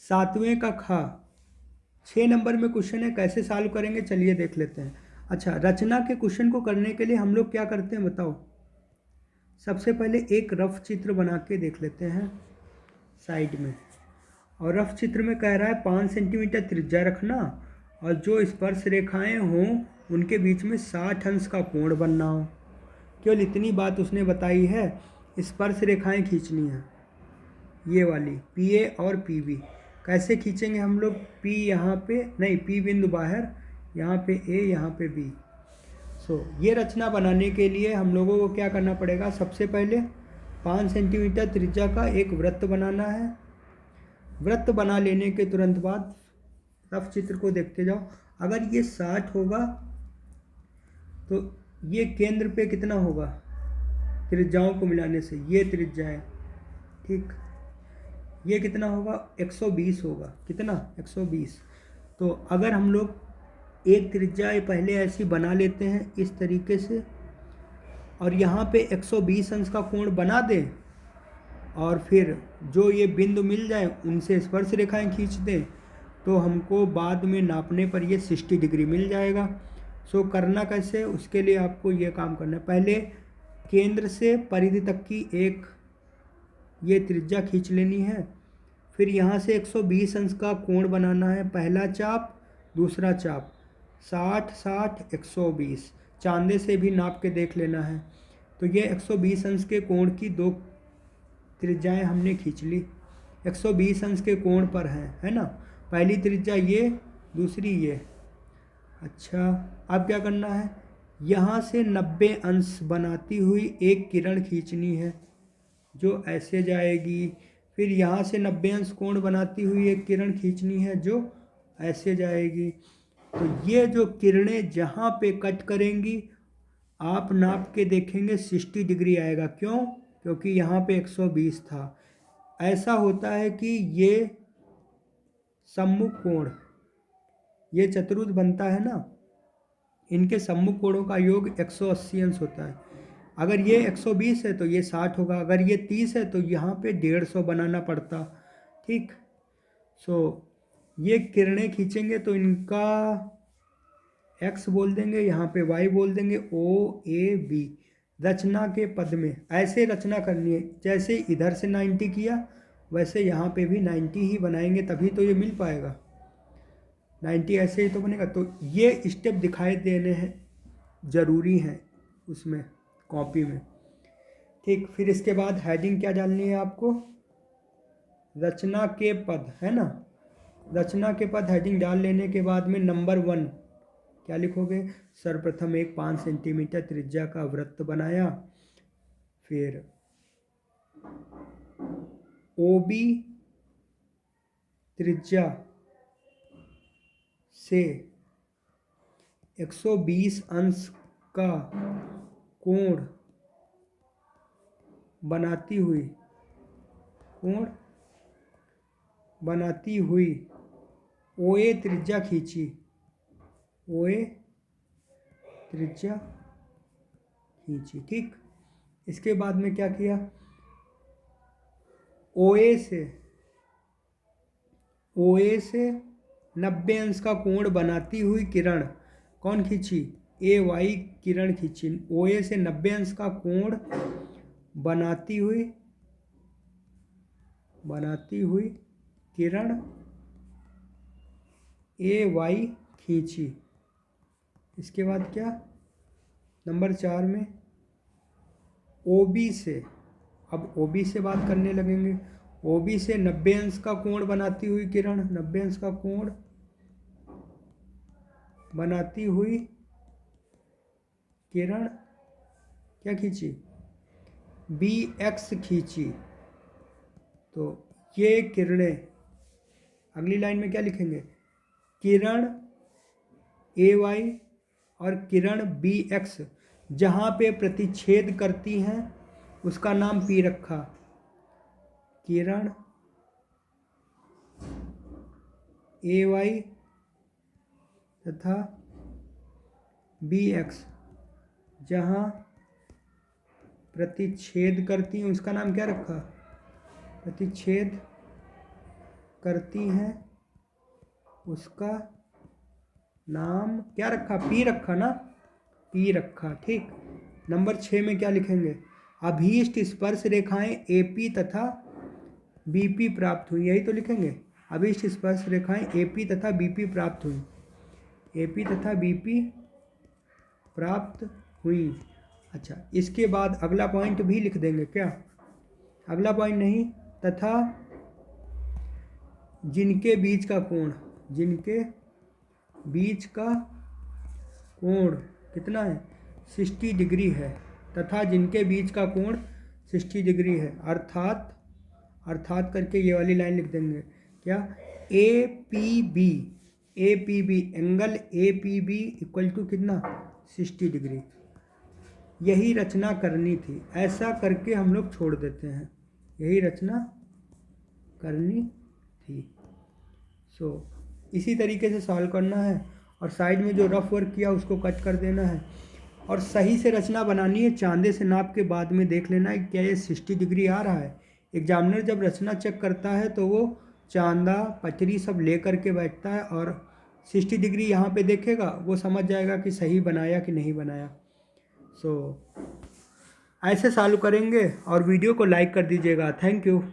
7वें का खा। 6 नंबर में क्वेश्चन है, कैसे सॉल्व करेंगे चलिए देख लेते हैं। अच्छा, रचना के क्वेश्चन को करने के लिए हम लोग क्या करते हैं बताओ। सबसे पहले एक रफ चित्र बना के देख लेते हैं साइड में। और रफ चित्र में कह रहा है 5 सेंटीमीटर त्रिज्या रखना और जो स्पर्श रेखाएं हों उनके बीच में 60 अंश का कोण बनना हो। केवल इतनी बात उसने बताई है। स्पर्श रेखाएं खींचनी है ये वाली पी ए और पी बी। कैसे खींचेंगे हम लोग, पी यहाँ पे नहीं, पी बिंदु बाहर, यहाँ पे ए, यहाँ पे बी। ये रचना बनाने के लिए हम लोगों को क्या करना पड़ेगा, सबसे पहले 5 सेंटीमीटर त्रिज्या का एक वृत्त बनाना है। वृत्त बना लेने के तुरंत बाद रफ चित्र को देखते जाओ। अगर ये 60 होगा तो ये केंद्र पे कितना होगा, त्रिज्याओं को मिलाने से ये त्रिज्या है, ठीक। ये कितना होगा, 120 होगा। कितना, 120। तो अगर हम लोग एक त्रिज्या पहले ऐसी बना लेते हैं इस तरीके से और यहाँ पे 120 अंश का कोण बना दें और फिर जो ये बिंदु मिल जाए उनसे स्पर्श रेखाएं खींच दें तो हमको बाद में नापने पर ये 60 डिग्री मिल जाएगा। करना कैसे, उसके लिए आपको ये काम करना है। पहले केंद्र से परिधि तक की एक ये त्रिज्या खींच लेनी है। फिर यहाँ से 120 अंश का कोण बनाना है। पहला चाप, दूसरा चाप, 60 60 120। चांदे से भी नाप के देख लेना है। तो ये 120 अंश के कोण की दो त्रिज्याएं हमने खींच ली। 120 अंश के कोण पर है ना। पहली त्रिज्या ये, दूसरी ये। अच्छा, अब क्या करना है, यहाँ से 90 अंश बनाती हुई एक किरण खींचनी है जो ऐसे जाएगी। फिर यहाँ से 90 अंश कोण बनाती हुई एक किरण खींचनी है जो ऐसे जाएगी। तो ये जो किरणें जहाँ पे कट करेंगी आप नाप के देखेंगे 60 डिग्री आएगा। क्यों, क्योंकि यहाँ पे 120 था। ऐसा होता है कि ये सम्मुख कोण, ये चतुर्भुज बनता है ना, इनके सम्मुख कोणों का योग 180 अंश होता है। अगर ये 120 है तो ये 60 होगा, अगर ये 30 है तो यहाँ पे 150 बनाना पड़ता, ठीक। ये किरणें खींचेंगे तो इनका x बोल देंगे, यहाँ पे y बोल देंगे, ओ ए बी। रचना के पद में ऐसे रचना करनी है, जैसे इधर से 90 किया वैसे यहाँ पे भी 90 ही बनाएंगे, तभी तो ये मिल पाएगा। 90 ऐसे ही तो बनेगा। तो ये स्टेप दिखाई देने हैं, ज़रूरी हैं उसमें कॉपी में, ठीक। फिर इसके बाद हेडिंग क्या डालनी है आपको, रचना के पद, है ना। रचना के पद हेडिंग डाल लेने के बाद में नंबर 1 क्या लिखोगे, सर्वप्रथम एक 5 सेंटीमीटर त्रिज्या का वृत्त बनाया। फिर OB त्रिज्या से 120 अंश का कोण बनाती हुई OA त्रिज्या खींची, OA त्रिज्या खींची, ठीक। इसके बाद में क्या किया, OA से 90 अंश का कोण बनाती हुई किरण कौन खींची, AY किरण खींची। OA से 90 अंश का कोण बनाती हुई किरण AY खींची। इसके बाद क्या, नंबर 4 में OB से, अब OB से बात करने लगेंगे। OB से 90 अंश का कोण बनाती हुई किरण, 90 अंश का कोण बनाती हुई किरण क्या खींची, BX खींची। तो ये किरणें, अगली लाइन में क्या लिखेंगे, किरण AY और किरण BX जहाँ पे प्रतिच्छेद करती हैं उसका नाम P रखा। किरण AY तथा BX जहाँ प्रतिच्छेद करती हैं उसका नाम क्या रखा, प्रतिच्छेद करती हैं उसका नाम क्या रखा, पी रखा ना, पी रखा, ठीक। नंबर 6 में क्या लिखेंगे, अभीष्ट स्पर्श रेखाएं एपी तथा बीपी प्राप्त हुई, यही तो लिखेंगे। अभीष्ट स्पर्श रेखाएं एपी तथा बीपी प्राप्त हुई, एपी तथा बीपी प्राप्त हुई। अच्छा, इसके बाद अगला पॉइंट भी लिख देंगे क्या, अगला पॉइंट नहीं, तथा जिनके बीच का कोण, जिनके बीच का कोण कितना है, 60 डिग्री है, तथा जिनके बीच का कोण 60 डिग्री है, अर्थात करके ये वाली लाइन लिख देंगे क्या, A P B angle A P B equal to कितना, 60 डिग्री। यही रचना करनी थी, ऐसा करके हम लोग छोड़ देते हैं, यही रचना करनी थी। इसी तरीके से सॉल्व करना है, और साइड में जो रफ वर्क किया उसको कट कर देना है, और सही से रचना बनानी है। चांदे से नाप के बाद में देख लेना है क्या ये 60 डिग्री आ रहा है। एग्जामिनर जब रचना चेक करता है तो वो चांदा पचरी सब ले करके बैठता है, और 60 डिग्री यहाँ पे देखेगा, वो समझ जाएगा कि सही बनाया कि नहीं बनाया। ऐसे सॉल्व करेंगे, और वीडियो को लाइक कर दीजिएगा। Thank you.